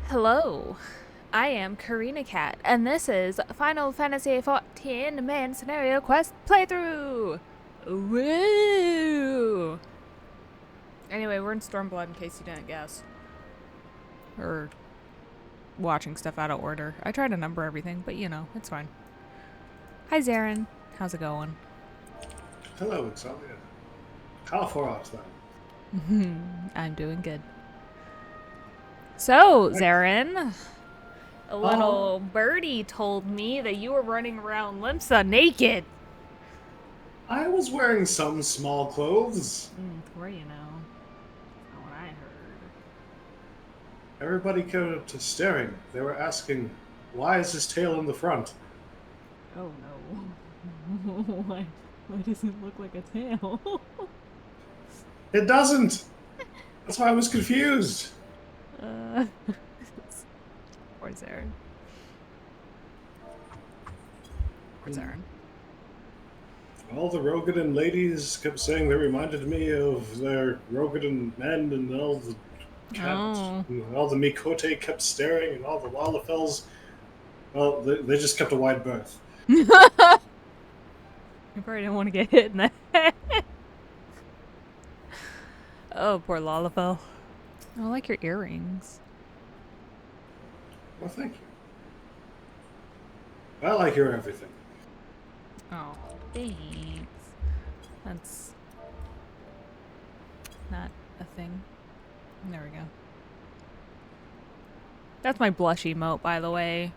Hello, I am Karina Cat, and this is Final Fantasy XIV Main Scenario Quest Playthrough! Woo! Anyway, we're in Stormblood in case you didn't guess. Or watching stuff out of order. I try to number everything, but you know, it's fine. Hi Zarin, how's it going? Hello, Xaeus. How far art thou? I'm doing good. So, Right. Zarin, a little birdie told me that you were running around Limsa naked. I was wearing some small clothes. Where you know? Not what I heard. Everybody kept staring. They were asking, why is his tail in the front? Oh no. Why does it look like a tail? It doesn't! That's why I was confused. uh, Poor Zarin. Poor Zarin. All the Rogadan ladies kept saying they reminded me of their Rogadan men, and all the Oh. all the Mikote kept staring, and all the Lalafels, well, they just kept a wide berth. You probably didn't want to get hit in the head. Oh, poor Lalafell. I like your earrings. Well, thank you. I like your everything. Oh, thanks. That's not a thing. There we go. That's my blush emote, by the way.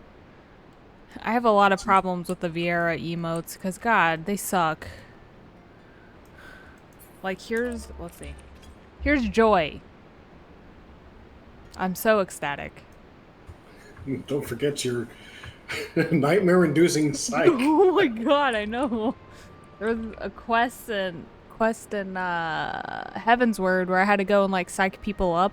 I have a lot of problems with the Vieira emotes, because, God, they suck. Like, let's see. Here's Joy. I'm so ecstatic. Don't forget your nightmare-inducing psych. Oh my God, I know. There was a quest in Heaven's Word where I had to go and, like, psych people up,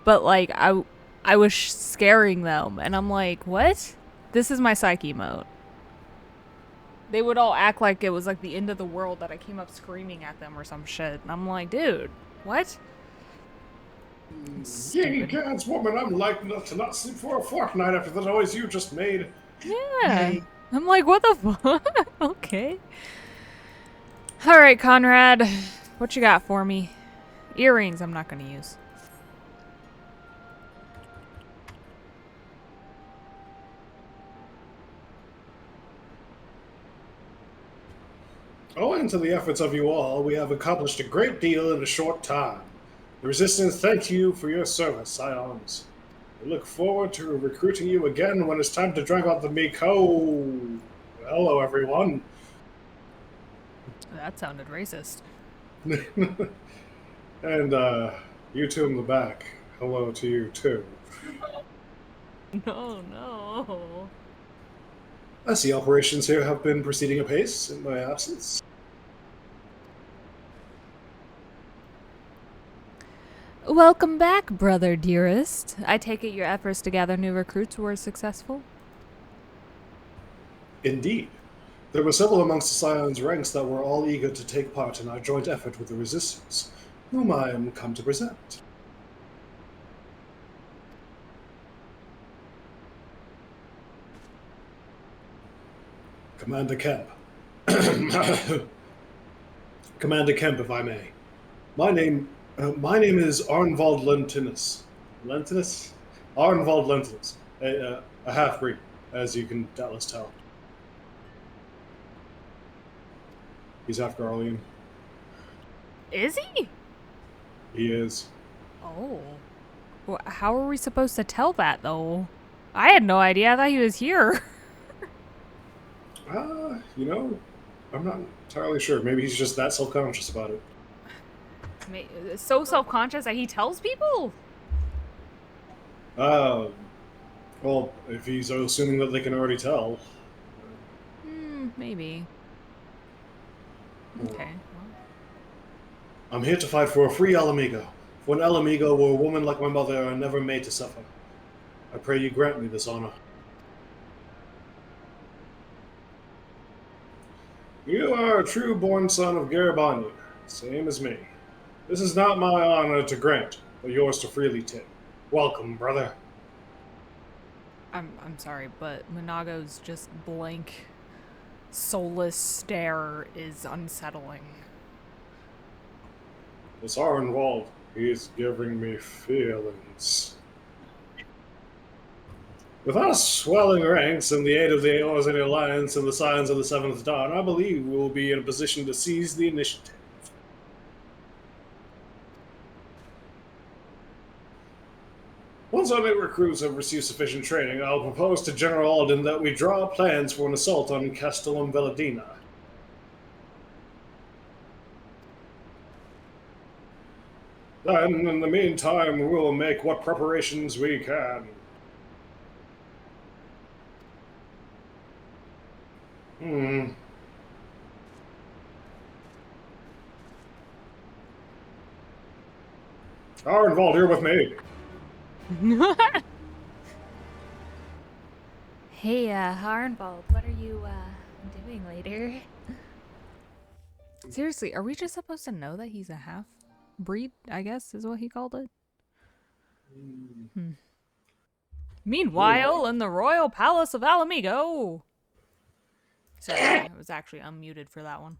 but, like, I was scaring them, and I'm like, what? This is my psych emote. They would all act like it was like the end of the world that I came up screaming at them or some shit. And I'm like, dude, what? Yay, God's woman, I'm like enough to not sleep for a fortnight after the noise you just made. Yeah. Yay. I'm like, what the fuck? Okay. All right, Conrad. What you got for me? Earrings I'm not going to use. Owing to the efforts of you all, we have accomplished a great deal in a short time. The Resistance thank you for your service, Scions. We look forward to recruiting you again when it's time to drive out the Miko. Hello, everyone. That sounded racist. And you two in the back, hello to you too. No, no. I see operations here have been proceeding apace in my absence. Welcome back, brother dearest. I take it your efforts to gather new recruits were successful? Indeed. There were several amongst the Scion's ranks that were all eager to take part in our joint effort with the Resistance, whom I am come to present. Commander Kemp. Commander Kemp, if I may. My name is Arnvald Lentinus. Lentinus? Arnvald Lentinus, a half-breed, as you can doubtless tell. He's half Garlean. Is he? He is. Oh. Well, how are we supposed to tell that, though? I had no idea. I thought he was here. I'm not entirely sure. Maybe he's just that self-conscious about it. So self-conscious that he tells people? Uh, well, if he's assuming that they can already tell. Maybe. Okay. I'm here to fight for a free Alamigo. For an Alamigo where a woman like my mother are never made to suffer. I pray you grant me this honor. You are a true-born son of Garabanya, same as me. This is not my honor to grant, but yours to freely take. Welcome, brother. I'm sorry, but Monago's just blank, soulless stare is unsettling. It's our involved. He's giving me feelings. With our swelling ranks and the aid of the Aorzean Alliance and the signs of the Seventh Dawn, I believe we will be in a position to seize the initiative. Once our new recruits have received sufficient training, I'll propose to General Alden that we draw plans for an assault on Castellum Velodyna. Then, in the meantime, we will make what preparations we can. Are involved here with me. Hey, Harnbald, what are you, doing later? Seriously, are we just supposed to know that he's a half-breed, I guess, is what he called it? Meanwhile, in the royal palace of Alamigo! Sorry, I was actually unmuted for that one.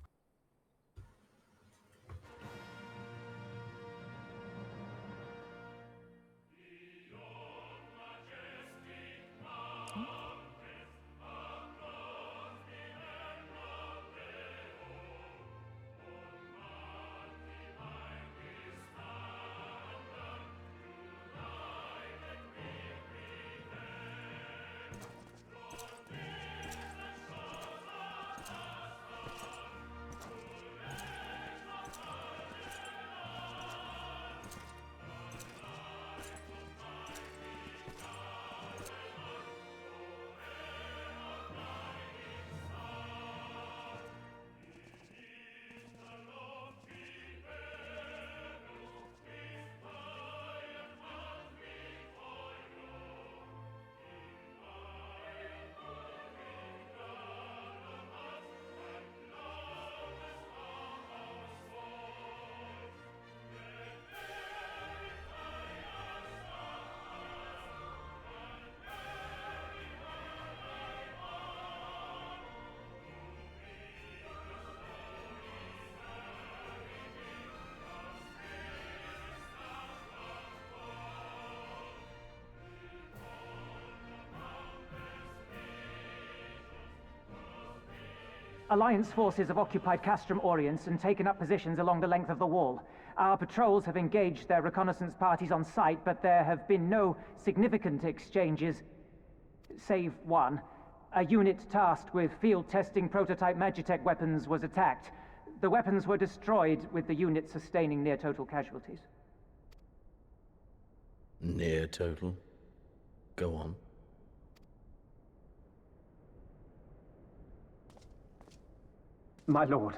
Alliance forces have occupied Castrum Oriens and taken up positions along the length of the wall. Our patrols have engaged their reconnaissance parties on site, but there have been no significant exchanges, save one. A unit tasked with field testing prototype Magitech weapons was attacked. The weapons were destroyed, with the unit sustaining near-total casualties. Near-total? Go on. My lord,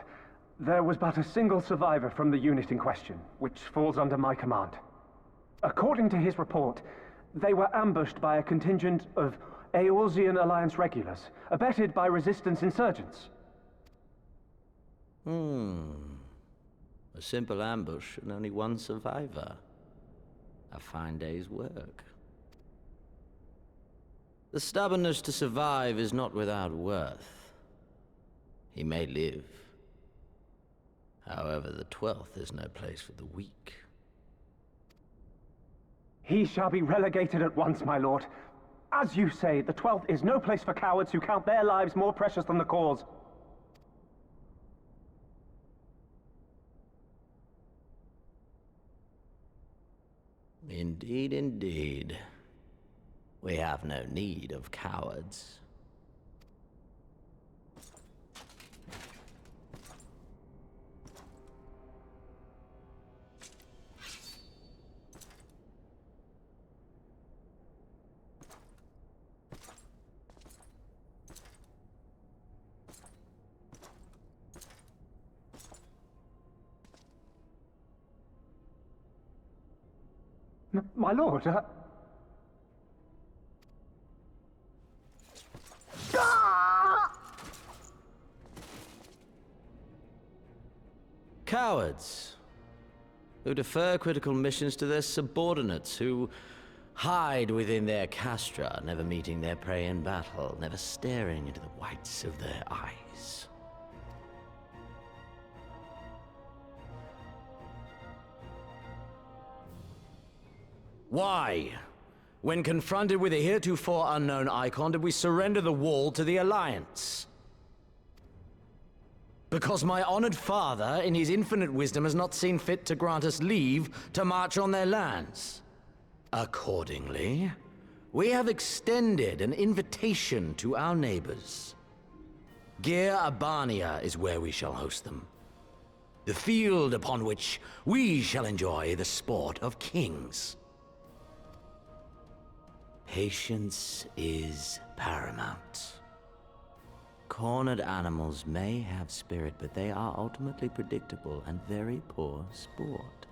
there was but a single survivor from the unit in question, which falls under my command. According to his report, they were ambushed by a contingent of Aorzean Alliance regulars, abetted by resistance insurgents. A simple ambush and only one survivor. A fine day's work. The stubbornness to survive is not without worth. He may live. However, the 12th is no place for the weak. He shall be relegated at once, my lord. As you say, the 12th is no place for cowards who count their lives more precious than the cause. Indeed, indeed. We have no need of cowards. My lord, Cowards who defer critical missions to their subordinates, who hide within their castra, never meeting their prey in battle, never staring into the whites of their eyes. Why, when confronted with a heretofore unknown icon, did we surrender the wall to the Alliance? Because my honored father, in his infinite wisdom, has not seen fit to grant us leave to march on their lands. Accordingly, we have extended an invitation to our neighbors. Gir Abania is where we shall host them. The field upon which we shall enjoy the sport of kings. Patience is paramount. Cornered animals may have spirit, but they are ultimately predictable and very poor sport.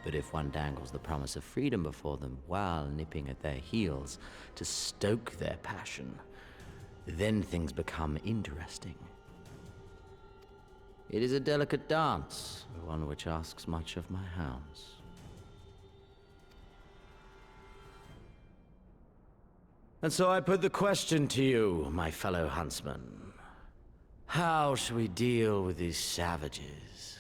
But if one dangles the promise of freedom before them while nipping at their heels to stoke their passion, then things become interesting. It is a delicate dance, one which asks much of my hounds. And so I put the question to you, my fellow huntsman. How shall we deal with these savages?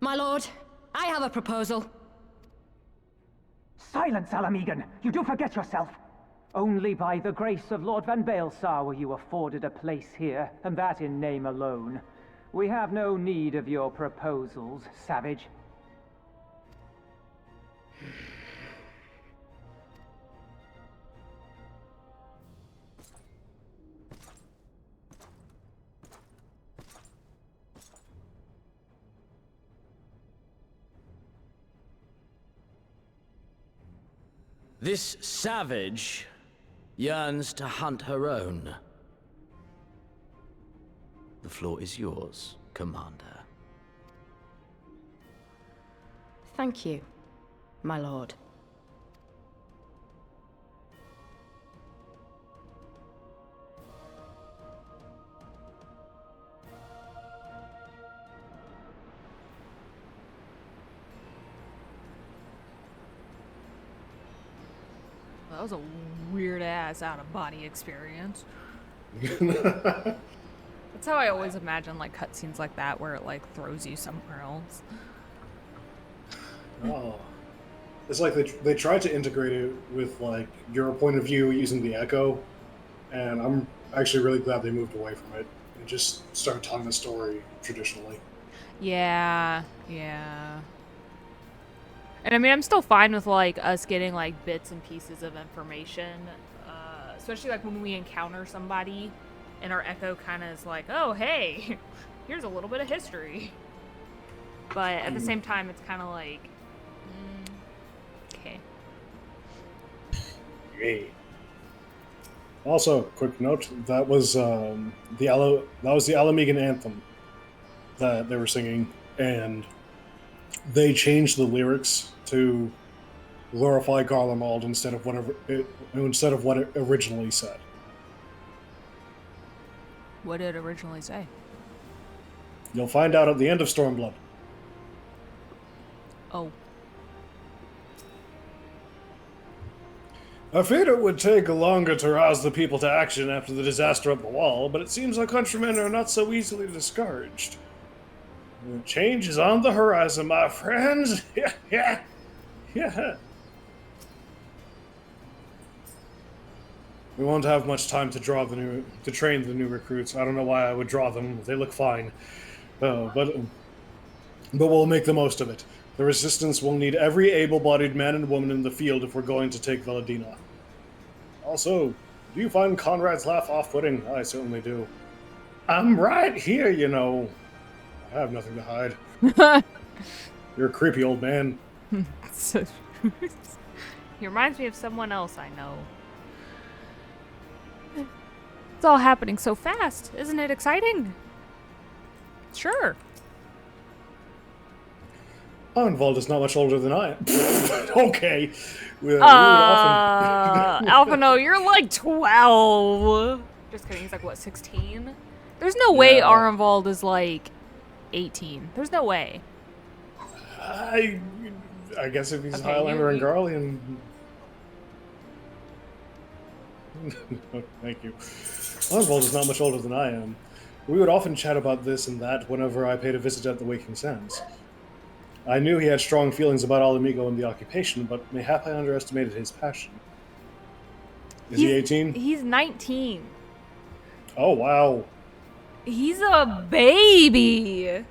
My lord, I have a proposal. Silence, Alamegan! You do forget yourself! Only by the grace of Lord Van Baelsar were you afforded a place here, and that in name alone. We have no need of your proposals, savage. This savage yearns to hunt her own. The floor is yours, Commander. Thank you, my lord. That was a weird ass out of body experience. That's how I always imagine like cutscenes like that where it like throws you somewhere else. Oh. It's like they tried to integrate it with like your point of view using the echo, and I'm actually really glad they moved away from it and just started telling the story traditionally. Yeah, yeah. And I mean, I'm still fine with like us getting like bits and pieces of information, especially like when we encounter somebody and our echo kind of is like, oh, hey, here's a little bit of history. But at the same time, it's kind of like, okay. Yay. Also, quick note, that was the Alamegan anthem that they were singing, and they changed the lyrics to glorify Garlemald instead of what it originally said. What did it originally say? You'll find out at the end of Stormblood. Oh. I feared it would take longer to rouse the people to action after the disaster at the wall, but it seems our countrymen are not so easily discouraged. Change is on the horizon, my friends. Yeah. We won't have much time to train the new recruits. I don't know why I would draw them. They look fine, but we'll make the most of it. The Resistance will need every able-bodied man and woman in the field if we're going to take Velodyna. Also, do you find Conrad's laugh off-putting? I certainly do. I'm right here, you know. I have nothing to hide. You're a creepy old man. He reminds me of someone else I know. It's all happening so fast. Isn't it exciting? Sure. Arnvald is not much older than I am. Okay. We would often... Alphino, you're like 12. Just kidding, he's like, what, 16? There's no way Yeah. Arnvald is like 18. There's no way. I guess if he's Okay, Highlander and you- Garlean... Thank you. Arnvald is not much older than I am. We would often chat about this and that whenever I paid a visit at the Waking Sands. I knew he had strong feelings about Alamigo and the occupation, but mayhap I underestimated his passion. Is he 18? He's 19. Oh, wow. He's a baby.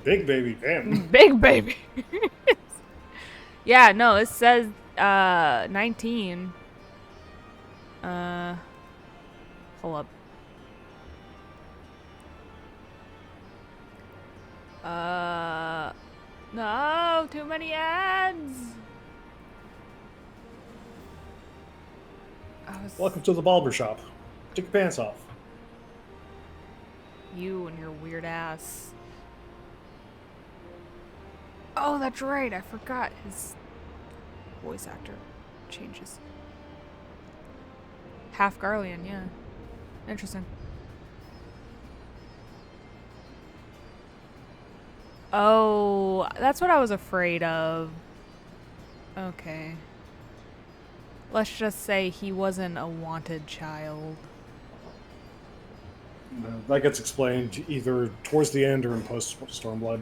Big baby, damn. Big baby. Yeah, no, it says 19. Pull up. No, too many ads. Welcome to the barber shop. Take your pants off. You and your weird ass. Oh, that's right. I forgot his voice actor changes. Half Garlean, yeah. Interesting. Oh, that's what I was afraid of. Okay. Let's just say he wasn't a wanted child. That gets explained either towards the end or in post Stormblood.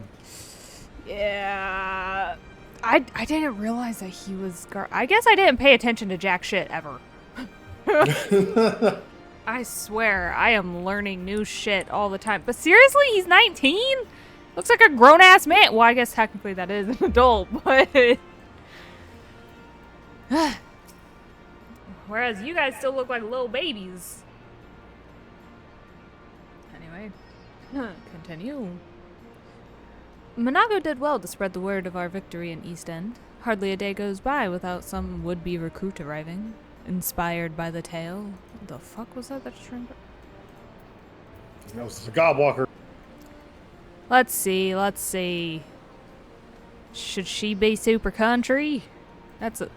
Yeah. I didn't realize that he was I guess I didn't pay attention to jack shit ever. I swear, I am learning new shit all the time. But seriously, he's 19? Looks like a grown-ass man. Well, I guess technically that is an adult, but... Whereas you guys still look like little babies. Anyway, continue. Monago did well to spread the word of our victory in East End. Hardly a day goes by without some would-be recruit arriving, inspired by the tale. What the fuck was that? That just rang? That was the Godwalker. Let's see. Should she be super country? There's a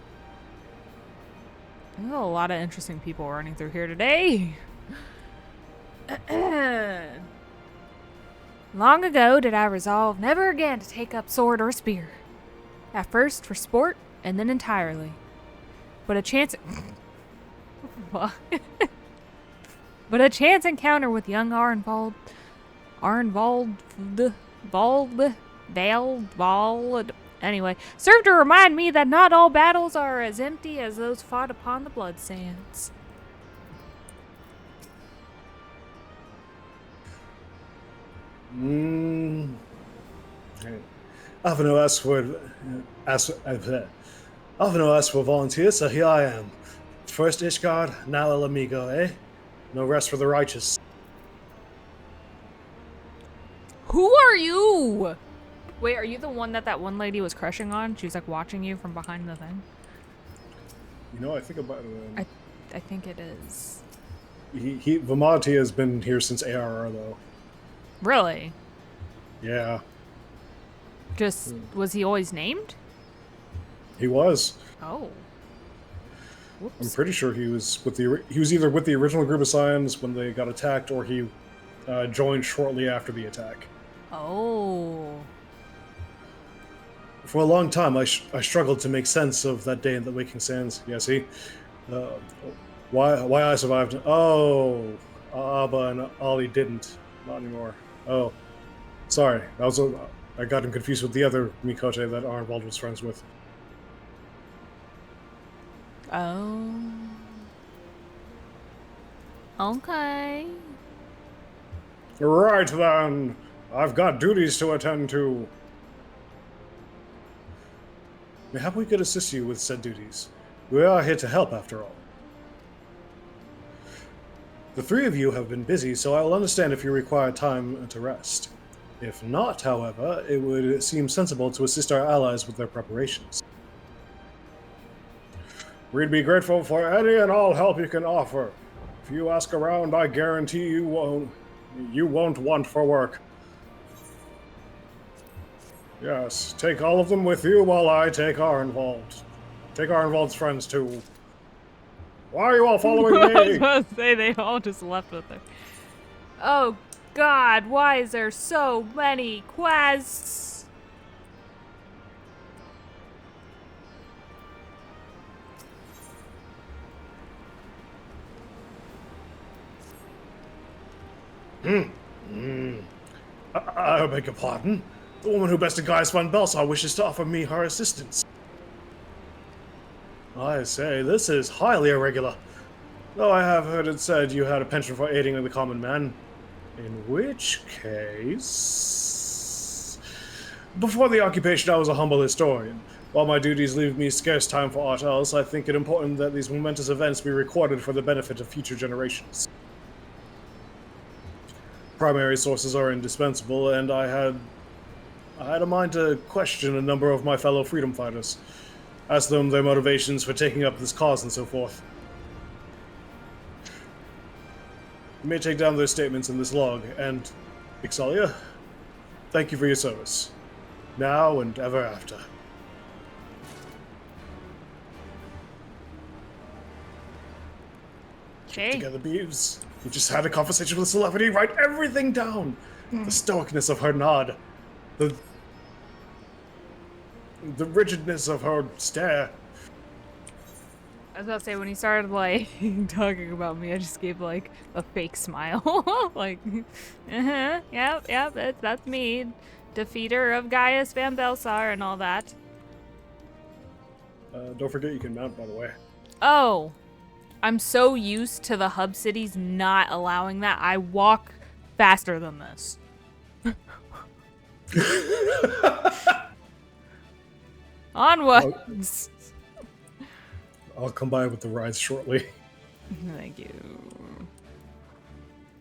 lot of interesting people running through here today. Long ago did I resolve never again to take up sword or spear. At first for sport, and then entirely. But a chance... What? But a chance encounter with young Arnvald... Anyway, served to remind me that not all battles are as empty as those fought upon the blood sands. Alphino asked for volunteers, so here I am. First Ishgard, now El Amigo, eh? No rest for the righteous. Who are you? Wait, are you the one that one lady was crushing on? She was like watching you from behind the thing. You know, I think about it. I think it is. Vamati has been here since ARR, though. Really? Yeah. Just, was he always named? He was. Oh. I'm Whoops. pretty sure he was with he was either with the original group of Scions when they got attacked, or he joined shortly after the attack. Oh. For a long time, I struggled to make sense of that day in the Waking Sands. Yeah, see? Why I survived. Oh, Abba and Ollie didn't. Not anymore. Oh. Sorry. I got him confused with the other Mikote that Arnvald was friends with. Oh. Okay. Right then. I've got duties to attend to. Mayhap we could assist you with said duties. We are here to help, after all. The three of you have been busy, so I will understand if you require time to rest. If not, however, it would seem sensible to assist our allies with their preparations. We'd be grateful for any and all help you can offer. If you ask around, I guarantee you won't want for work. Yes, take all of them with you while I take Arnwald. Take Arnwald's friends too. Why are you all following I was me? about to say they all just left with her. Oh God, why is there so many quests? I beg your pardon. The woman who bested Gaius von Belsar wishes to offer me her assistance. I say, this is highly irregular. Though I have heard it said you had a penchant for aiding the common man. In which case... Before the occupation, I was a humble historian. While my duties leave me scarce time for aught else, I think it important that these momentous events be recorded for the benefit of future generations. Primary sources are indispensable, and I had a mind to question a number of my fellow freedom fighters. Ask them their motivations for taking up this cause and so forth. You may take down their statements in this log, and, Ixalia, thank you for your service. Now and ever after. Okay. Together, Beeves. We just had a conversation with a celebrity. Write everything down. The stoicness of her nod. The rigidness of her stare. I was about to say, when he started, like, talking about me, I just gave, like, a fake smile. Like, yep, that's me. Defeater of Gaius van Belsar and all that. Don't forget you can mount, by the way. Oh, I'm so used to the hub cities not allowing that. I walk faster than this. Onwards. I'll come by with the rides shortly. Thank you.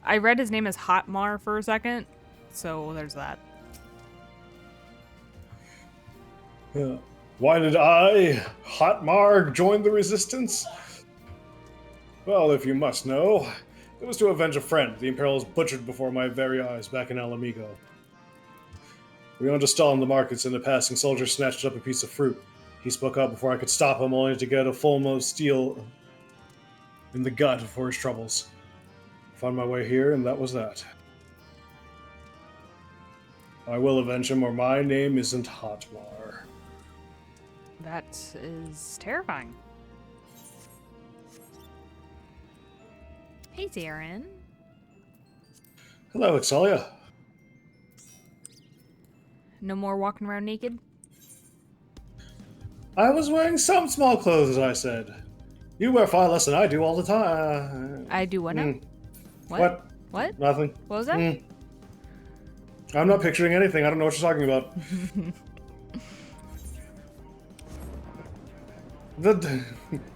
I read his name as Hotmar for a second, so there's that. Why did I, Hotmar, join the resistance? Well, if you must know, it was to avenge a friend the Imperials butchered before my very eyes back in Alamigo. We owned a stall in the markets, and a passing soldier snatched up a piece of fruit. He spoke up before I could stop him, only to get a full steel in the gut for his troubles. I found my way here, and that was that. I will avenge him, or my name isn't Hotmar. That is terrifying. Hey, Zarin. Hello, Ixalia. No more walking around naked? I was wearing some small clothes, as I said. You wear far less than I do all the time. I do what now? What? What? Nothing. What was that? I'm not picturing anything. I don't know what you're talking about.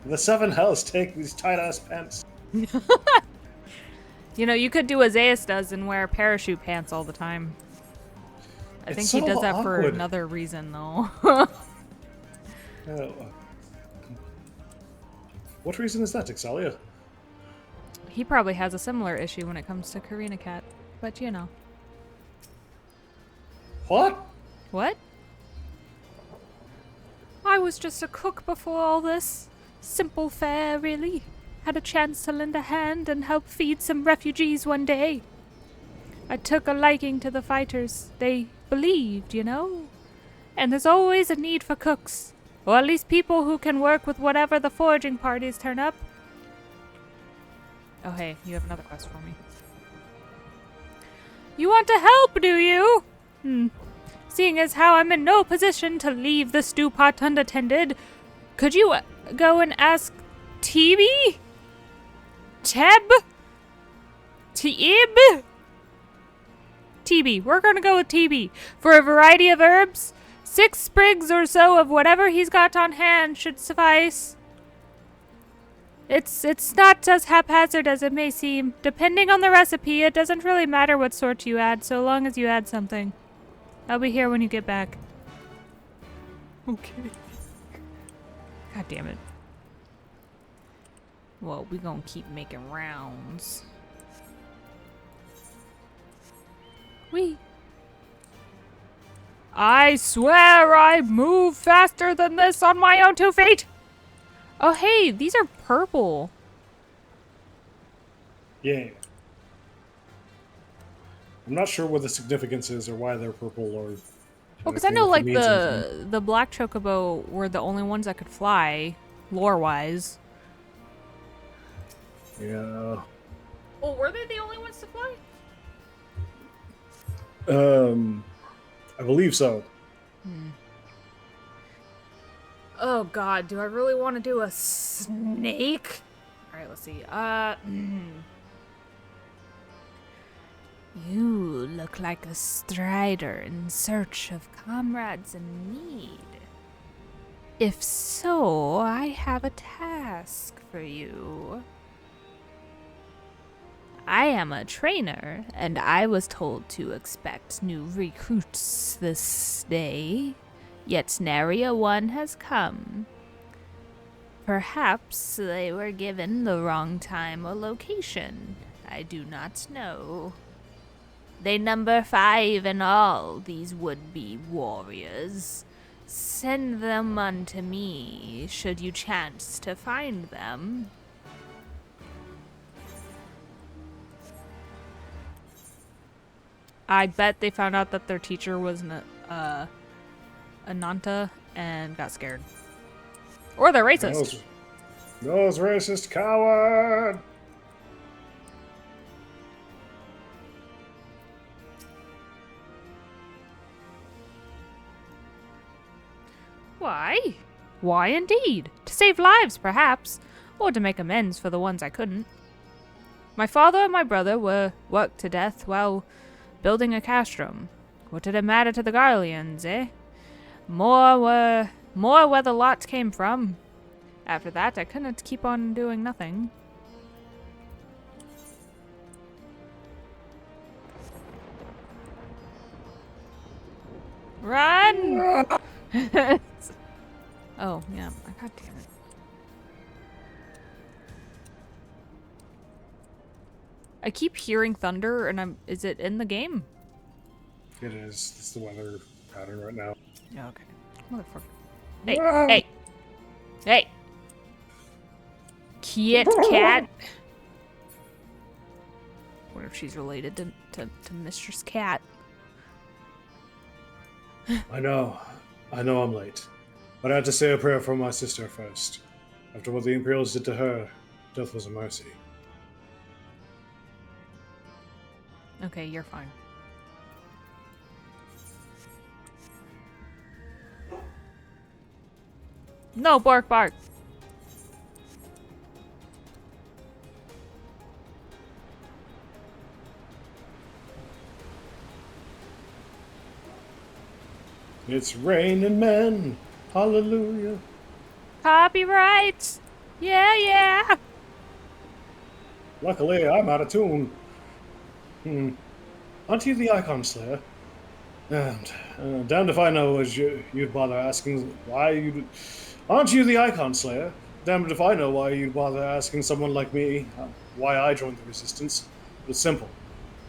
The seven hells take these tight-ass pants. You know, you could do what Xaeus does and wear parachute pants all the time. I think he does that for another reason, though. What reason is that, Ixalia? He probably has a similar issue when it comes to Koreina Cat, but you know. What? What? I was just a cook before all this. Simple fare, really. Had a chance to lend a hand and help feed some refugees one day. I took a liking to the fighters. They believed, you know. And there's always a need for cooks. Or at least people who can work with whatever the foraging parties turn up. Oh hey, you have another quest for me. You want to help, do you? Seeing as how I'm in no position to leave the stew pot unattended, could you go and ask Teb? Teb. We're gonna go with Teb. For a variety of herbs, 6 sprigs or so of whatever he's got on hand should suffice. It's not as haphazard as it may seem. Depending on the recipe, it doesn't really matter what sort you add, so long as you add something. I'll be here when you get back. Okay. God damn it. Well, we gonna keep making rounds. I swear I move faster than this on my own 2 feet. Oh, hey, these are purple. Yeah. I'm not sure what the significance is or why they're purple or. Well, because I know, if it like, means anything. the black chocobo were the only ones that could fly, lore-wise. Yeah. Well, were they the only ones to fly? I believe so. Oh, God, do I really want to do a snake? All right, let's see. You look like a strider in search of comrades in need. If so, I have a task for you. I am a trainer, and I was told to expect new recruits this day. Yet nary a one has come. Perhaps they were given the wrong time or location. I do not know. They number 5 in all, these would-be warriors. Send them unto me, should you chance to find them. I bet they found out that their teacher was Ananta and got scared. Or they're racist. Those racist coward! Why? Why indeed? To save lives, perhaps, or to make amends for the ones I couldn't. My father and my brother were worked to death while building a castrum. What did it matter to the Garleans, eh? More where the lot came from. After that, I couldn't keep on doing nothing. Run! Oh, yeah. God damn it. I keep hearing thunder, and is it in the game? It is. It's the weather pattern right now. Yeah, okay. Motherfucker. Hey, hey! Hey! Kit Kat! Wonder if she's related to Mistress Cat. I know I'm late. But I had to say a prayer for my sister first. After what the Imperials did to her, death was a mercy. Okay, you're fine. No, bark, bark. It's raining men. Hallelujah. Copyright. Yeah, yeah. Luckily, I'm out of tune. Aren't you the Icon Slayer? And damned if I know as you'd bother asking why you. Aren't you the Icon Slayer? Damned if I know why you'd bother asking someone like me why I joined the Resistance. It's simple.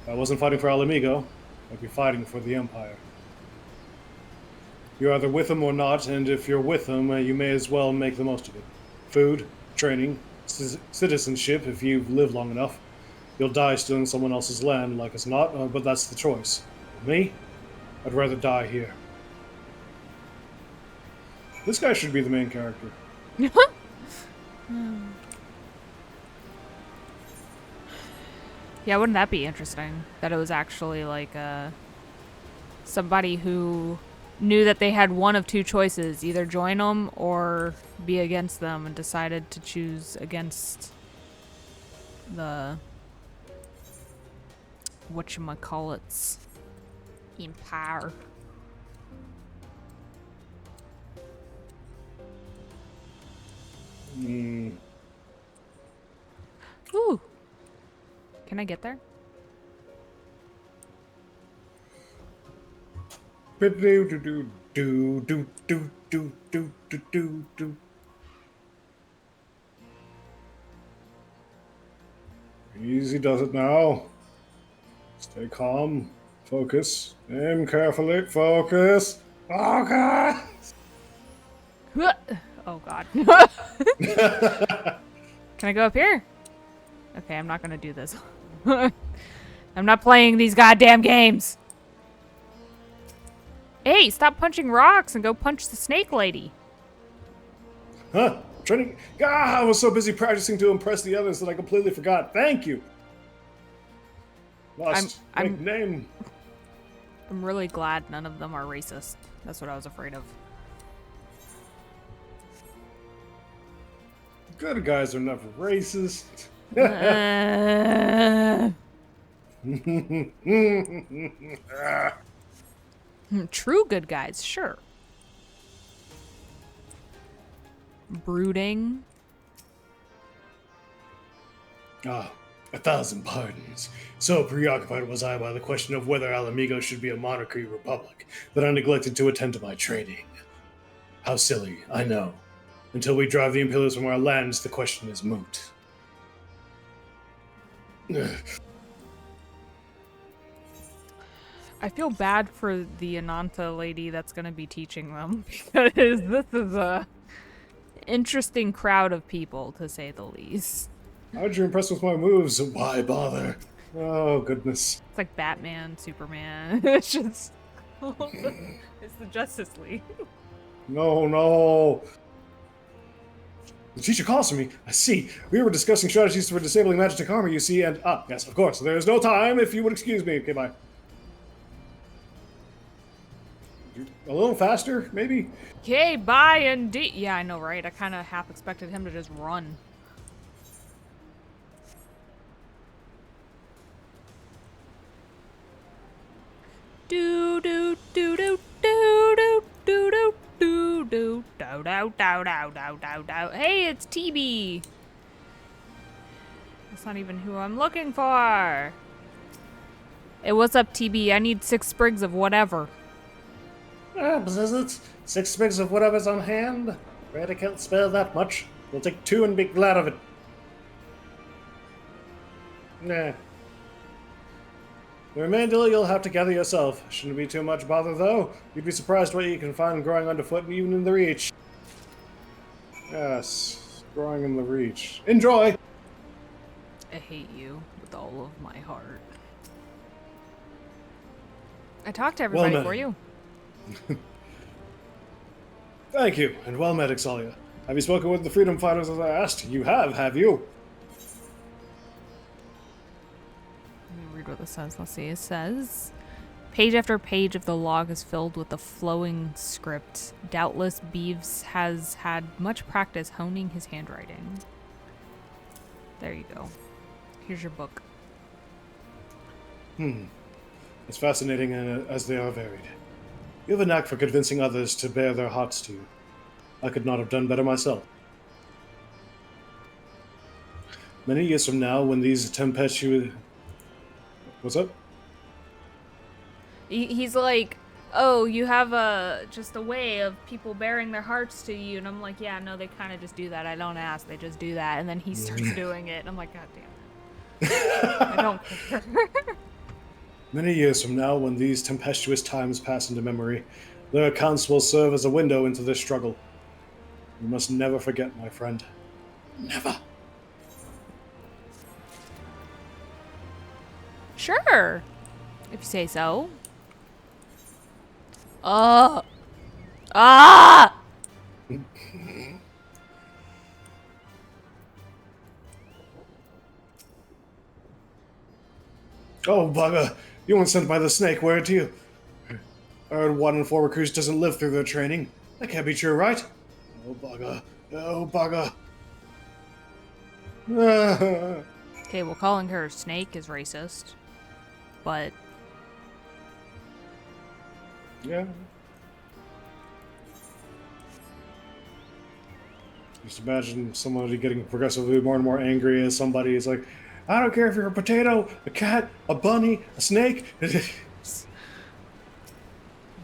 If I wasn't fighting for Alamigo, I'd be fighting for the Empire. You're either with them or not, and if you're with them, you may as well make the most of it. Food, training, citizenship if you live long enough. You'll die stealing someone else's land, like as not, but that's the choice. Me? I'd rather die here. This guy should be the main character. Yeah, wouldn't that be interesting? That it was actually like somebody who knew that they had one of two choices, either join them or be against them, and decided to choose against the whatchamacallits Empire. Ooh. Can I get there? Easy does it now. Stay calm. Focus. Aim carefully. Focus. Focus! Oh god. Can I go up here? Okay, I'm not gonna do this. I'm not playing these goddamn games. Hey, stop punching rocks and go punch the snake lady. Huh? Training? I was so busy practicing to impress the others that I completely forgot. Thank you. Lost name. I'm really glad none of them are racist. That's what I was afraid of. Good guys are never racist. True good guys, sure. Brooding. 1,000 pardons. So preoccupied was I by the question of whether Alamigo should be a monarchy republic that I neglected to attend to my training. How silly, I know. Until we drive the Imperials from our lands, the question is moot. I feel bad for the Ananta lady that's going to be teaching them because this is a interesting crowd of people, to say the least. How'd you impress with my moves? Why bother? Oh, goodness. It's like Batman, Superman. It's just... it's the Justice League. No. The teacher calls for me. I see. We were discussing strategies for disabling magic armor, you see, and... yes, of course. There is no time, if you would excuse me. Okay, bye. A little faster, maybe? Okay, bye, indeed. Yeah, I know, right? I kind of half expected him to just run. Do do do do do do do do do do do do do do. Hey, it's TB. That's not even who I'm looking for. Hey, what's up, TB? I need 6 sprigs of whatever. Is it? 6 sprigs of whatever's on hand? Afraid I can't spare that much. We'll take 2 and be glad of it. Nah. The remainder you'll have to gather yourself. Shouldn't be too much bother, though. You'd be surprised what you can find growing underfoot and even in the reach. Yes, growing in the reach. Enjoy! I hate you with all of my heart. I talked to everybody for you. Thank you, and well met, Xaeus. Have you spoken with the freedom fighters as I asked? You have you? Let me read what this says. Let's see. It says, page after page of the log is filled with the flowing script. Doubtless Beeves has had much practice honing his handwriting. There you go. Here's your book. As fascinating as they are varied. You have a knack for convincing others to bare their hearts to you. I could not have done better myself. Many years from now, when these tempestuous... What's up? He's like, oh, you have just a way of people bearing their hearts to you. And I'm like, yeah, no, they kind of just do that. I don't ask. They just do that. And then he starts doing it. And I'm like, God damn it. I don't care. Many years from now, when these tempestuous times pass into memory, their accounts will serve as a window into this struggle. You must never forget, my friend. Never. Sure. If you say so. Ah! Oh, bugger. You weren't sent by the snake, weren't you? I heard 1 in 4 recruits doesn't live through their training. That can't be true, right? Oh, bugger. Oh, bugger. Okay, well, calling her a snake is racist. But... yeah. Just imagine somebody getting progressively more and more angry as somebody is like, I don't care if you're a potato, a cat, a bunny, a snake.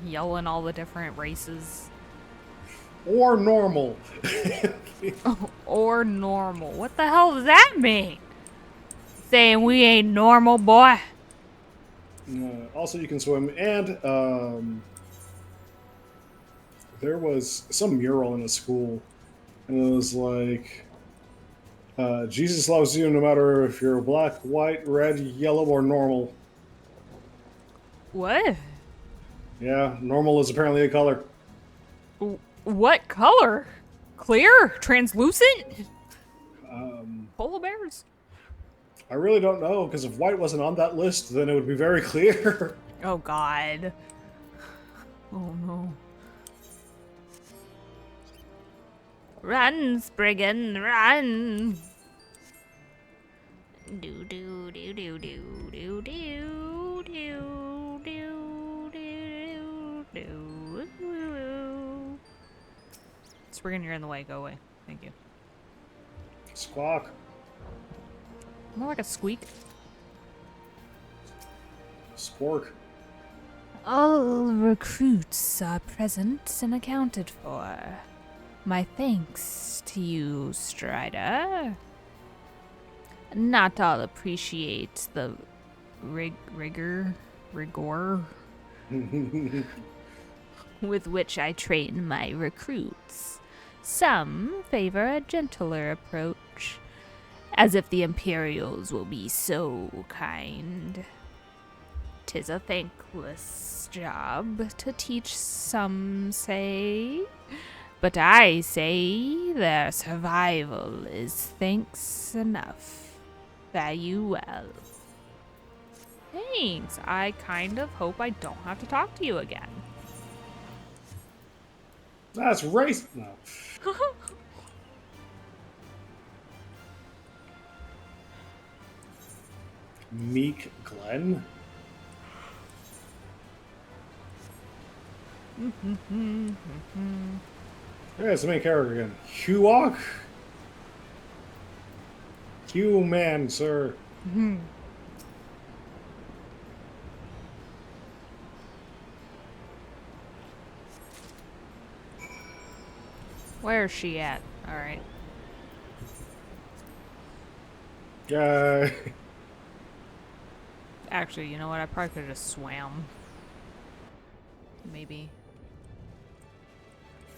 yelling all the different races. Or normal. Or normal. What the hell does that mean? Saying we ain't normal, boy. Also, you can swim, and there was some mural in a school, and it was like, Jesus loves you no matter if you're black, white, red, yellow, or normal. What? Yeah, normal is apparently a color. What color? Clear? Translucent? Polar bears? I really don't know, because if white wasn't on that list, then it would be very clear. Oh god. Oh no. Run, Spriggan, run! Do do do do do do do do do do do do. Spriggan, you're in the way. Go away. Thank you. Squawk. More like a squeak. Spork. All recruits are present and accounted for. My thanks to you, Strider. Not all appreciate the rigor with which I train my recruits. Some favor a gentler approach, as if the Imperials will be so kind. 'Tis a thankless job to teach, some say, but I say their survival is thanks enough. Fare you well. Thanks. I kind of hope I don't have to talk to you again. That's racist. No. Meek Glenn? There's the main character again. Huok? Human, sir. Where's she at? Alright. Actually, you know what? I probably could have just swam. Maybe.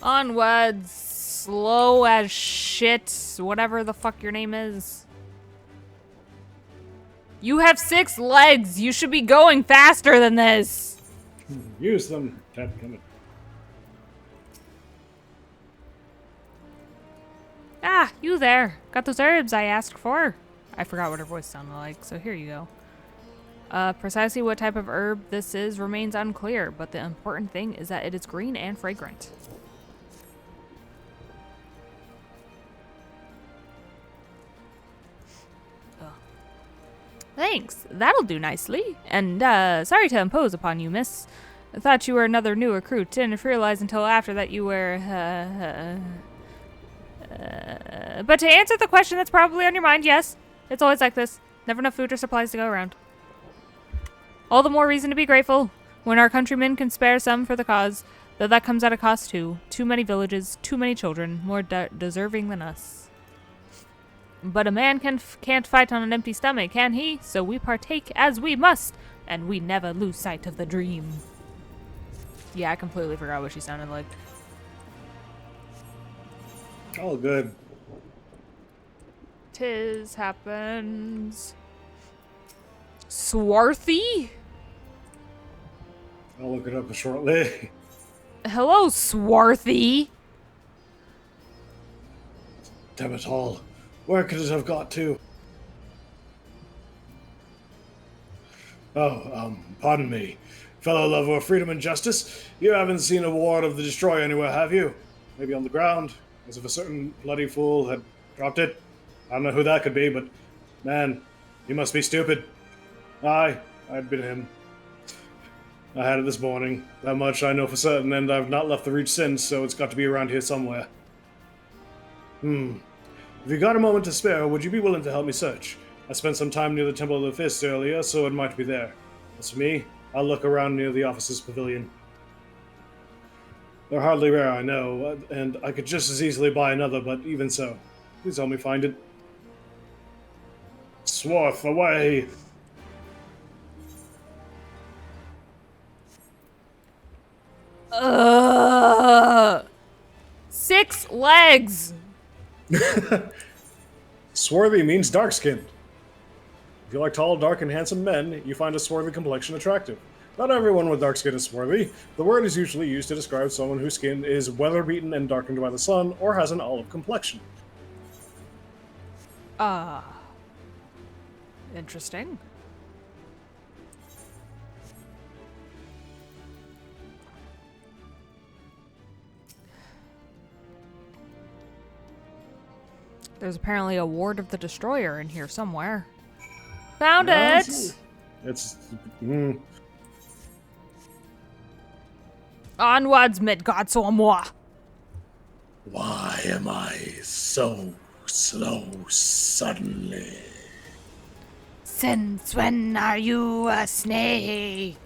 Onwards! Slow as shit. Whatever the fuck your name is. You have 6 legs! You should be going faster than this! Use them. Come Ah, you there. Got those herbs I asked for. I forgot what her voice sounded like, so here you go. Precisely what type of herb this is remains unclear, but the important thing is that it is green and fragrant. Thanks, that'll do nicely. And, sorry to impose upon you, miss. I thought you were another new recruit, didn't realize until after that you were, but to answer the question that's probably on your mind, yes. It's always like this. Never enough food or supplies to go around. All the more reason to be grateful when our countrymen can spare some for the cause, though that comes at a cost too. Too many villages, too many children, more deserving than us. But a man can't fight on an empty stomach, can he? So we partake as we must, and we never lose sight of the dream. Yeah, I completely forgot what she sounded like. Oh, good. 'Tis happens. Swarthy? I'll look it up shortly. Hello, Swarthy. Damn it all. Where could it have got to? Oh, pardon me. Fellow lover of freedom and justice, you haven't seen a ward of the Destroyer anywhere, have you? Maybe on the ground, as if a certain bloody fool had dropped it. I don't know who that could be, but man, he must be stupid. Aye, I'd been him. I had it this morning. That much I know for certain, and I've not left the Reach since, so it's got to be around here somewhere. If you got a moment to spare, would you be willing to help me search? I spent some time near the Temple of the Fist earlier, so it might be there. As for me, I'll look around near the officers' pavilion. They're hardly rare, I know, and I could just as easily buy another, but even so, please help me find it. Swarth, away! 6 legs. Swarthy means dark-skinned. If you like tall, dark, and handsome men, you find a swarthy complexion attractive. Not everyone with dark skin is swarthy. The word is usually used to describe someone whose skin is weather-beaten and darkened by the sun, or has an olive complexion. Interesting. There's apparently a ward of the Destroyer in here somewhere. Found it! It's... Onwards, Midgard, sur moi. Why am I so slow suddenly? Since when are you a snake?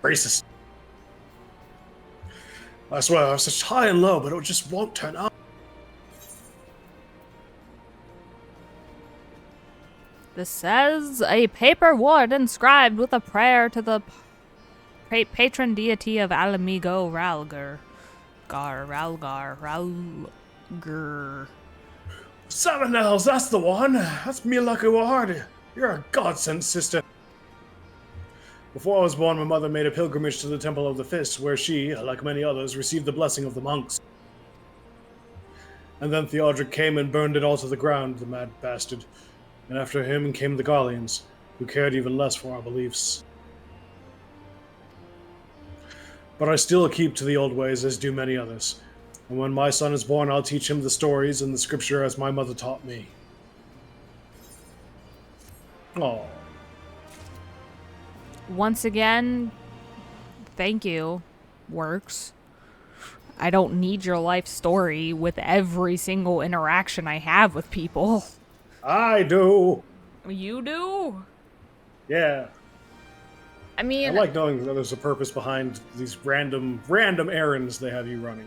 Racist. I swear, I was such high and low, but it just won't turn up. This says a paper ward inscribed with a prayer to the patron deity of Alamigo, Rhalgr. Rhalgr. 7 L's, that's the one. That's me lucky ward. You're a godsend, sister. Before I was born, my mother made a pilgrimage to the Temple of the Fist, where she, like many others, received the blessing of the monks. And then Theodric came and burned it all to the ground, the mad bastard. And after him came the Garleans, who cared even less for our beliefs. But I still keep to the old ways, as do many others. And when my son is born, I'll teach him the stories and the scripture as my mother taught me. Oh. Once again, thank you. Works. I don't need your life story with every single interaction I have with people. I do. You do? Yeah. I mean, I like knowing that there's a purpose behind these random errands they have you running.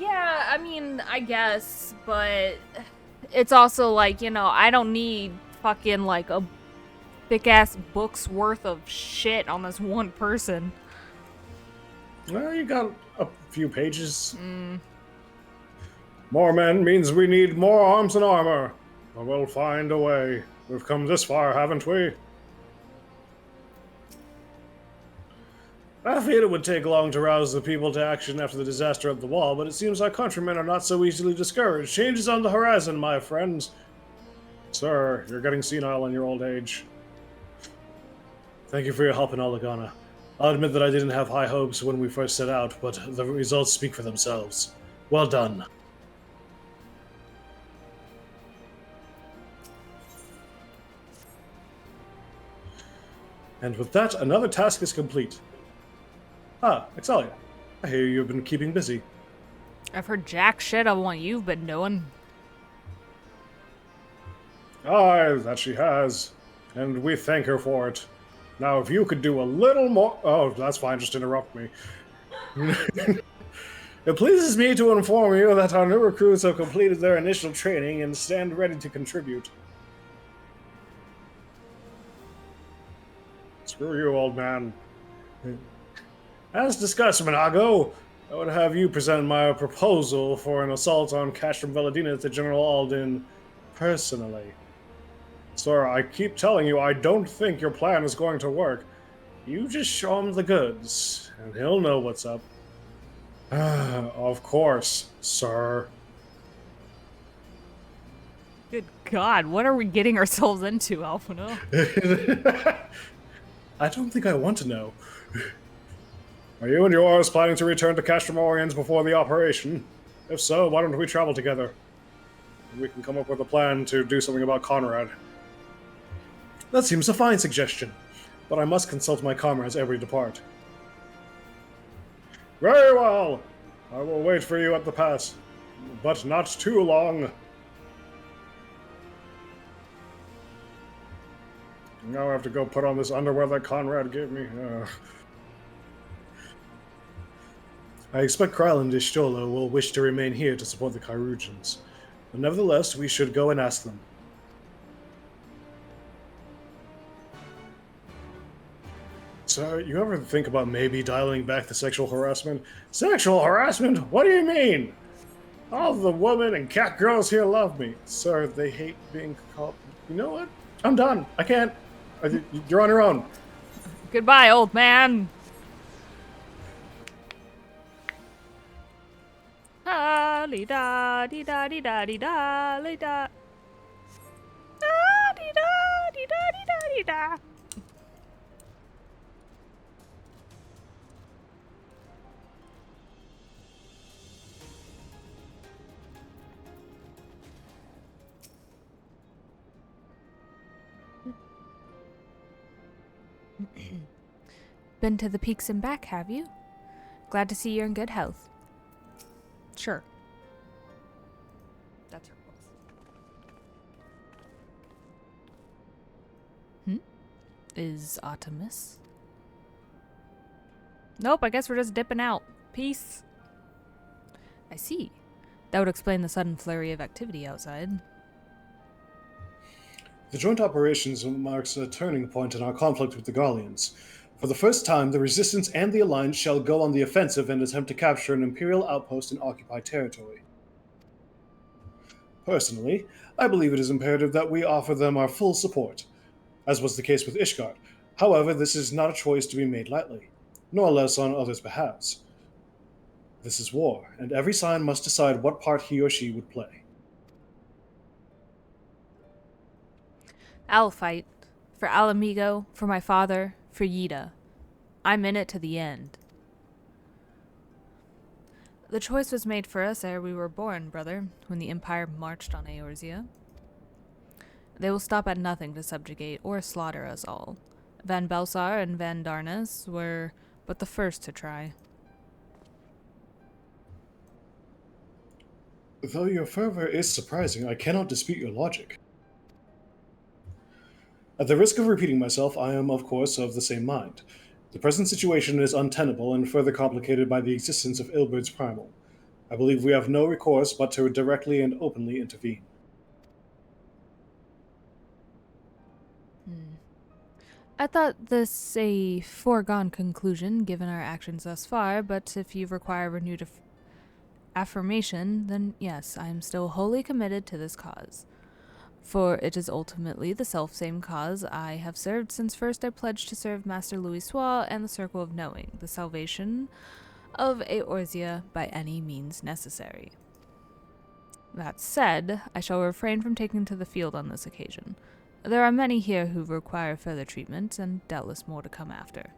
yeah, I mean, I guess, but it's also like, you know, I don't need fucking like a thick-ass book's worth of shit on this one person. Well, you got a few pages. More men means we need more arms and armor. But we'll find a way. We've come this far, haven't we? I feared it would take long to rouse the people to action after the disaster at the wall, but it seems our countrymen are not so easily discouraged. Change is on the horizon, my friends. Sir, you're getting senile in your old age. Thank you for your help in Oligana. I'll admit that I didn't have high hopes when we first set out, but the results speak for themselves. Well done. And with that, another task is complete. Ah, Exalia, I hear you've been keeping busy. I've heard jack shit on what you've been doing. Aye, that she has. And we thank her for it. Now, if you could do a little more... Oh, that's fine, just interrupt me. It pleases me to inform you that our new recruits have completed their initial training and stand ready to contribute. Screw you, old man. As discussed, Monago, I would have you present my proposal for an assault on Castrum Velodyna to General Alden personally. Sir, I keep telling you, I don't think your plan is going to work. You just show him the goods, and he'll know what's up. Of course, sir. Good God, what are we getting ourselves into, Alphino? I don't think I want to know. Are you and yours planning to return to Castrum Oriens before the operation? If so, why don't we travel together? We can come up with a plan to do something about Conrad. That seems a fine suggestion, but I must consult my comrades ere we depart. Very well! I will wait for you at the pass, but not too long. Now I have to go put on this underwear that Conrad gave me. I expect Kryle and Ishtolo will wish to remain here to support the Kyrugians, but nevertheless, we should go and ask them. Sir, you ever think about maybe dialing back the sexual harassment? Sexual harassment? What do you mean? All the women and cat girls here love me. Sir, they hate being called... You know what? I'm done. I can't. You're on your own. Goodbye, old man. Ah, dee da dee da dee da dee da dee da. Ah, dee da dee da dee da dee da. Been to the peaks and back, have you? Glad to see you're in good health. Sure. That's her voice. Is Artemis? Nope, I guess we're just dipping out. Peace. I see. That would explain the sudden flurry of activity outside. The joint operations marks a turning point in our conflict with the Garleans. For the first time, the Resistance and the Alliance shall go on the offensive and attempt to capture an Imperial outpost in occupied territory. Personally, I believe it is imperative that we offer them our full support, as was the case with Ishgard. However, this is not a choice to be made lightly, nor less on others' behalves. This is war, and every Scion must decide what part he or she would play. I'll fight. For Alamigo, for my father, for Yida. I'm in it to the end. The choice was made for us ere we were born, brother, when the Empire marched on Eorzea. They will stop at nothing to subjugate or slaughter us all. Van Belsar and Van Darnus were but the first to try. Though your fervor is surprising, I cannot dispute your logic. At the risk of repeating myself, I am, of course, of the same mind. The present situation is untenable and further complicated by the existence of Ilberd's Primal. I believe we have no recourse but to directly and openly intervene. I thought this a foregone conclusion, given our actions thus far, but if you require renewed affirmation, then yes, I am still wholly committed to this cause. For it is ultimately the self-same cause I have served since first I pledged to serve Master Louis Soir and the Circle of Knowing, the salvation of Eorzea by any means necessary. That said, I shall refrain from taking to the field on this occasion. There are many here who require further treatment, and doubtless more to come after.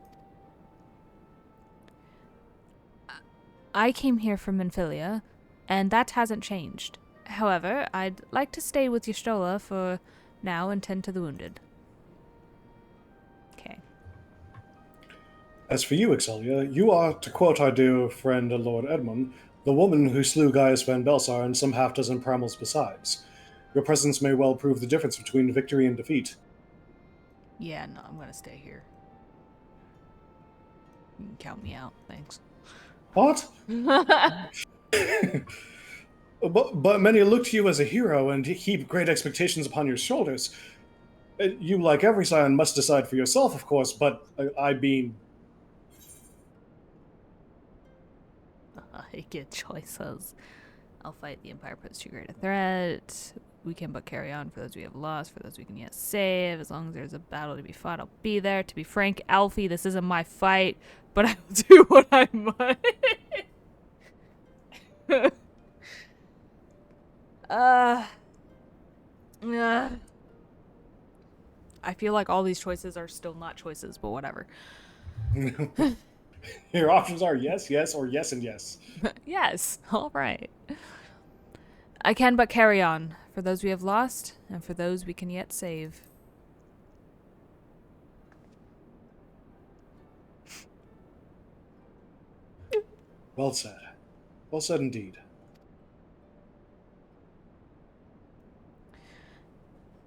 I came here from Menphilia, and that hasn't changed. However, I'd like to stay with Y'shtola for now and tend to the wounded. Okay. As for you, Exelia, you are, to quote our dear friend Lord Edmund, the woman who slew Gaius Van Belsar and some half-dozen primals besides. Your presence may well prove the difference between victory and defeat. Yeah, no, I'm gonna stay here. You can count me out, thanks. What? But many look to you as a hero and heap great expectations upon your shoulders. You, like every Scion, must decide for yourself, of course, but I mean... I get choices. I'll fight the Empire poses too great a threat. We can but carry on for those we have lost, for those we can yet save. As long as there's a battle to be fought, I'll be there. To be frank, Alfie, this isn't my fight, but I will do what I must. I feel like all these choices are still not choices, but whatever. Your options are yes, yes, or yes and yes. Yes, all right. I can but carry on, for those we have lost, and for those we can yet save. Well said. Well said indeed.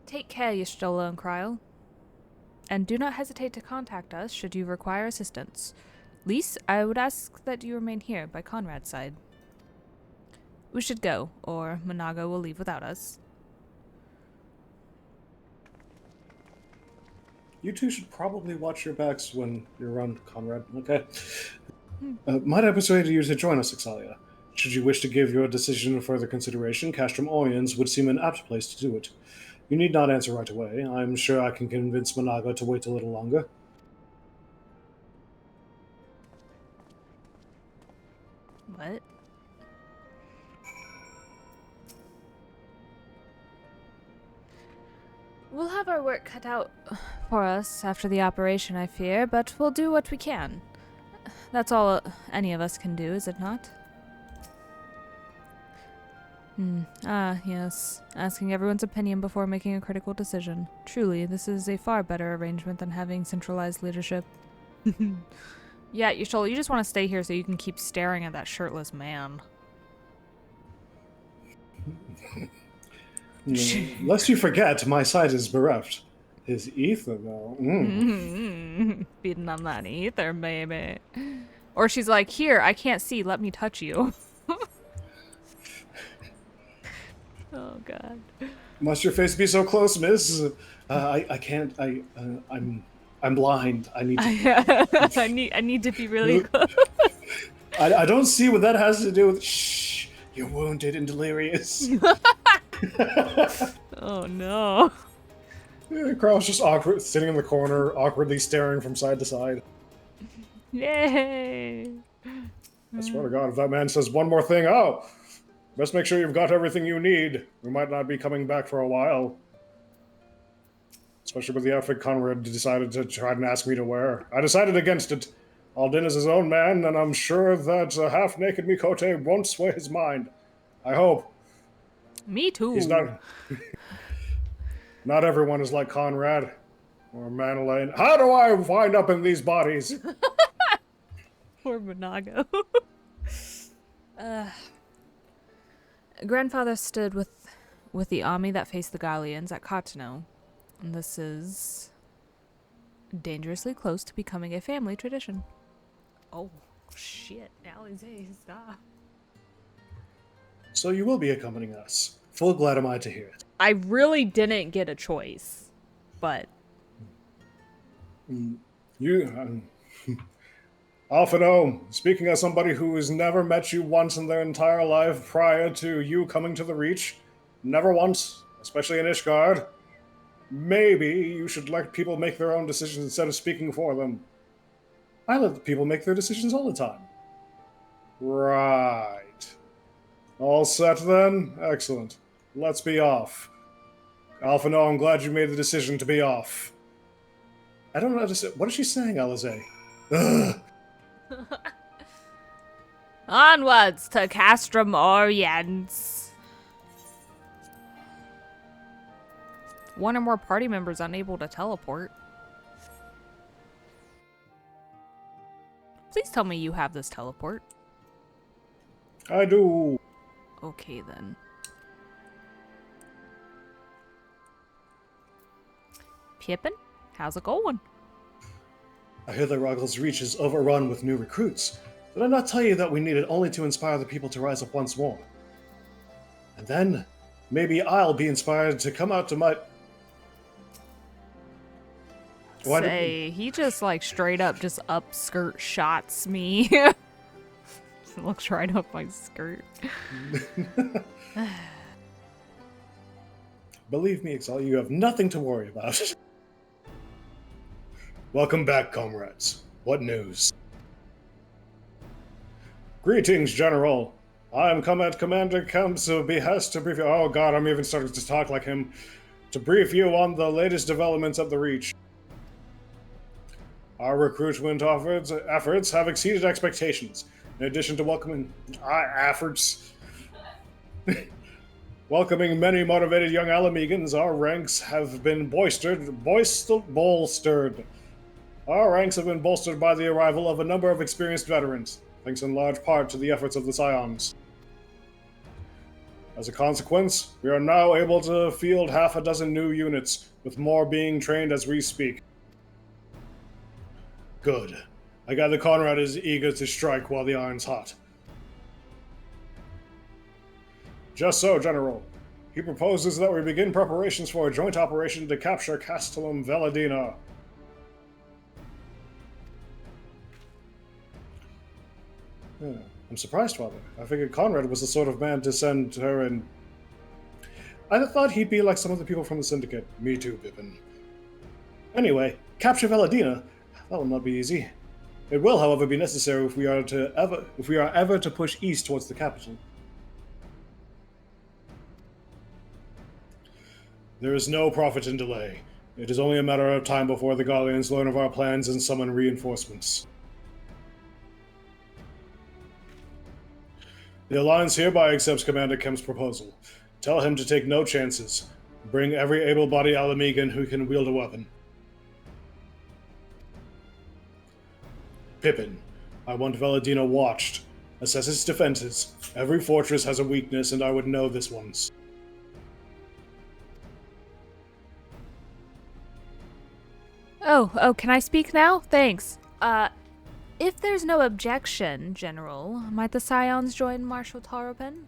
Take care, Y'shtola and Kryl. And do not hesitate to contact us should you require assistance. Lise, I would ask that you remain here by Conrad's side. We should go, or Monago will leave without us. you two should probably watch your backs when you're around Conrad, okay? Might I persuade you to join us, Xaeus? Should you wish to give your decision further consideration, Castrum Oriens would seem an apt place to do it. You need not answer right away. I'm sure I can convince Monaga to wait a little longer. What? We'll have our work cut out for us after the operation, I fear, but we'll do what we can. That's all any of us can do, is it not? Yes. Asking everyone's opinion before making a critical decision. Truly, this is a far better arrangement than having centralized leadership. Yeah, you just want to stay here so you can keep staring at that shirtless man. Lest you forget, my sight is bereft. His ether, though. Feeding on that ether, baby. Or she's like, here, I can't see, let me touch you. Oh, God. Must your face be so close, miss? I can't, I'm blind. I need to... I need to be really close. I don't see what that has to do with... Shh, you're wounded and delirious. Oh, no. Carl's just awkward, sitting in the corner, awkwardly staring from side to side. Yay! I swear to God, if that man says one more thing, best make sure you've got everything you need. We might not be coming back for a while. Especially with the outfit Conrad decided to try and ask me to wear. I decided against it. Aldin is his own man, and I'm sure that a half-naked Mikote won't sway his mind. I hope. Me too. He's not... Not everyone is like Conrad or Manolane. How do I wind up in these bodies? Poor Monago. Grandfather stood with the army that faced the Gallians at Katano. And this is dangerously close to becoming a family tradition. Oh, shit. Alize, stop. So you will be accompanying us. Full glad am I to hear it. I really didn't get a choice, but... Alphino, speaking as somebody who has never met you once in their entire life prior to you coming to the Reach, never once, especially in Ishgard, maybe you should let people make their own decisions instead of speaking for them. I let people make their decisions all the time. Right. All set then? Excellent. Let's be off. Alphino, I'm glad you made the decision to be off. I don't understand. What is she saying, Alize? Ugh. Onwards to Castrum Oriens. One or more party members unable to teleport. Please tell me you have this teleport. I do. Okay, then. Pippin, how's it going? I hear that Rhalgr's Reach is overrun with new recruits. Did I not tell you that we need it only to inspire the people to rise up once more? And then, maybe I'll be inspired to come out to my... He just like straight up just upskirt shots me. Looks right up my skirt. Believe me, Xaeus, you have nothing to worry about. Welcome back, comrades. What news? Greetings, General. I am come at Commander Kemp's behest to brief you. Oh god, I'm even starting to talk like him. To brief you on the latest developments of the Reach. Our recruitment efforts have exceeded expectations. In addition to welcoming welcoming many motivated young Alamegans, our ranks have been bolstered. Our ranks have been bolstered by the arrival of a number of experienced veterans, thanks in large part to the efforts of the Scions. As a consequence, we are now able to field half a dozen new units, with more being trained as we speak. Good. I gather Conrad is eager to strike while the iron's hot. Just so, General. He proposes that we begin preparations for a joint operation to capture Castellum Velodyna. I'm surprised, Father. I figured Conrad was the sort of man to send her and... I thought he'd be like some of the people from the Syndicate. Me too, Pippin. Anyway, capture Velodyna. That will not be easy. It will, however, be necessary if we are ever to push east towards the capital. There is no profit in delay. It is only a matter of time before the Gallians learn of our plans and summon reinforcements. The Alliance hereby accepts Commander Kemp's proposal. Tell him to take no chances. Bring every able-bodied Alamegan who can wield a weapon. Pippin, I want Velodyna watched. Assess its defenses. Every fortress has a weakness, and I would know this one's. Oh, can I speak now? Thanks. If there's no objection, General, might the Scions join Marshal Tarapin?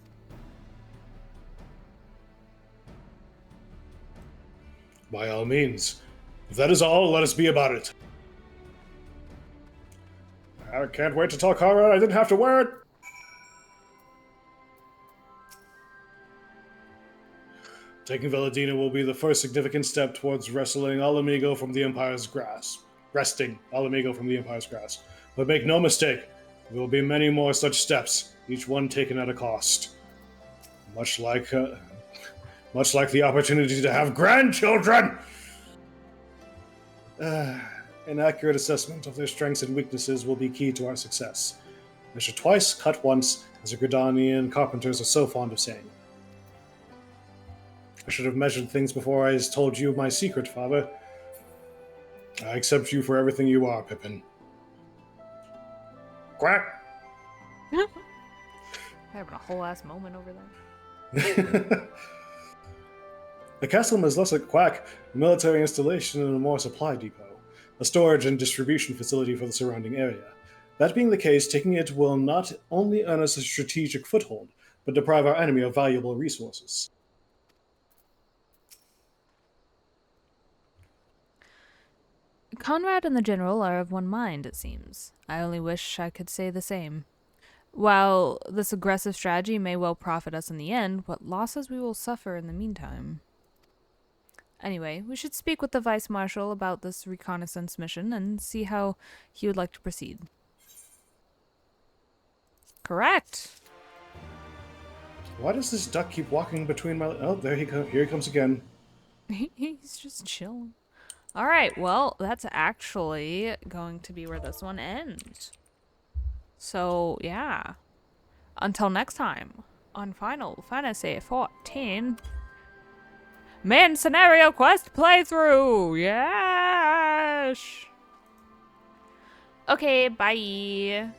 By all means. If that is all, let us be about it. I can't wait to tell Conrad I didn't have to wear it. Taking Velodyna will be the first significant step towards wresting Alamigo from the Empire's grasp. But make no mistake, there will be many more such steps, each one taken at a cost. Much like the opportunity to have grandchildren! An accurate assessment of their strengths and weaknesses will be key to our success. Measure twice, cut once, as the Gridanian carpenters are so fond of saying. I should have measured things before I told you my secret, Father. I accept you for everything you are, Pippin. Quack! Having a whole ass moment over there. The castle is less a quack, a military installation, and a more supply depot, a storage and distribution facility for the surrounding area. That being the case, taking it will not only earn us a strategic foothold, but deprive our enemy of valuable resources. Conrad and the General are of one mind, it seems. I only wish I could say the same. While this aggressive strategy may well profit us in the end, what losses we will suffer in the meantime. Anyway, we should speak with the Vice Marshal about this reconnaissance mission and see how he would like to proceed. Correct! Why does this duck keep walking between my... Oh, there he comes. Here he comes again. He's just chilling. Alright, well, that's actually going to be where this one ends. So, yeah. Until next time, on Final Fantasy XIV... Main Scenario Quest Playthrough! Yes! Okay, bye!